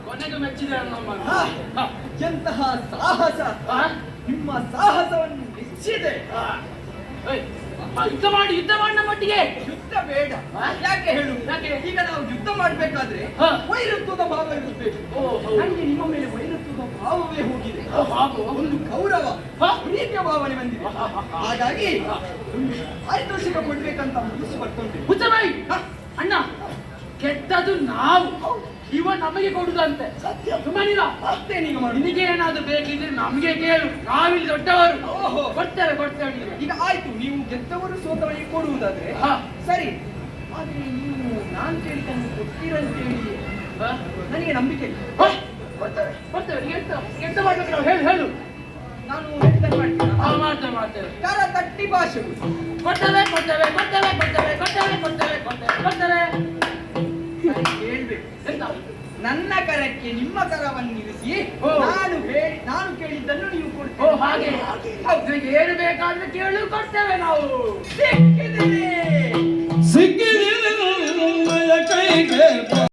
ಕೊನೆಗೂ ಮೆಚ್ಚಿದೆ ಎಂತಹ ಸಾಹಸ! ನಿಮ್ಮ ಸಾಹಸವನ್ನು ಮೆಚ್ಚಿದೆ. ಯುದ್ಧ ಮಾಡಿ ನಮ್ಮ ಮಟ್ಟಿಗೆ. ಯುದ್ಧ ಬೇಡ. ಯಾಕೆ ಹೇಳು? ಈಗ ನಾವು ಯುದ್ಧ ಮಾಡ್ಬೇಕಾದ್ರೆ ವೈರತ್ವದ ಭಾವ ಇರಬೇಕು. ನನಗೆ ನಿಮ್ಮ ಮೇಲೆ ವೈರತ್ವದ ಭಾವವೇ ಹೋಗಿದೆ. ಒಂದು ಗೌರವ ಪ್ರೀತಿಯ ಭಾವನೆ ಬಂದಿದೆ. ಹಾಗಾಗಿ ಪಾರಿತೋಷಿಕ ಕೊಡ್ಬೇಕಂತ ಮುಗಿಸಿ ಬರ್ಕೊಂಡೆ. ಹುಚ್ಚಬಾಯಿ ಅಣ್ಣ, ಕೆಟ್ಟದು ನಾವು, ಇವ ನಮಗೆ ಕೊಡುದಂತೆ. ಸುಮ್ಮನಿರ ಅಷ್ಟೇ. ನೀನು ನಿನಗೆ ಏನಾದ್ರು ಬೇಕಿದ್ರೆ ನಮ್ಗೆ ಕೇಳು, ನಾವಿಲ್ಲಿ ದೊಡ್ಡವರು. ಕೊಡ್ತೇವೆ. ಈಗ ಆಯ್ತು, ನೀವು ಗೆದ್ದವರು ಸೋತವರಿಗೆ ಕೊಡುವುದಾದ್ರೆ ಸರಿ. ಆದ್ರೆ ನೀವು ನಾನು ಕೇಳಿದ್ದನ್ನು ಕೊಡ್ತೀರಂತೇಳಿ ನನಗೆ ನಂಬಿಕೆ ಇಲ್ಲ. ಕೊಡ್ತೇವೆ. ಎಂತ ಮಾಡ್ಬೇಕು ನಾವು? ಹೇಳು. ನಾನು ಹೇಳಿದ್ದನ್ನು ಮಾಡ್ತೇವೆ. ಕರ ತಟ್ಟಿ ಭಾಷೆ ಕೊಡ್ತೇವೆ. ಹೇಳ್ಬೇಕು. ನನ್ನ ಕರಕ್ಕೆ ನಿಮ್ಮ ಕರವನ್ನಿರಿಸಿ ನಾನು ಕೇಳಿದ್ದನ್ನು ನೀವು ಕೊಡ್ತೀವಿ. ಹಾಗೆ ನಿನಗೆ ಏನು ಬೇಕಾದ್ರೆ ಕೇಳು, ಕೊಡ್ತೇವೆ ನಾವು.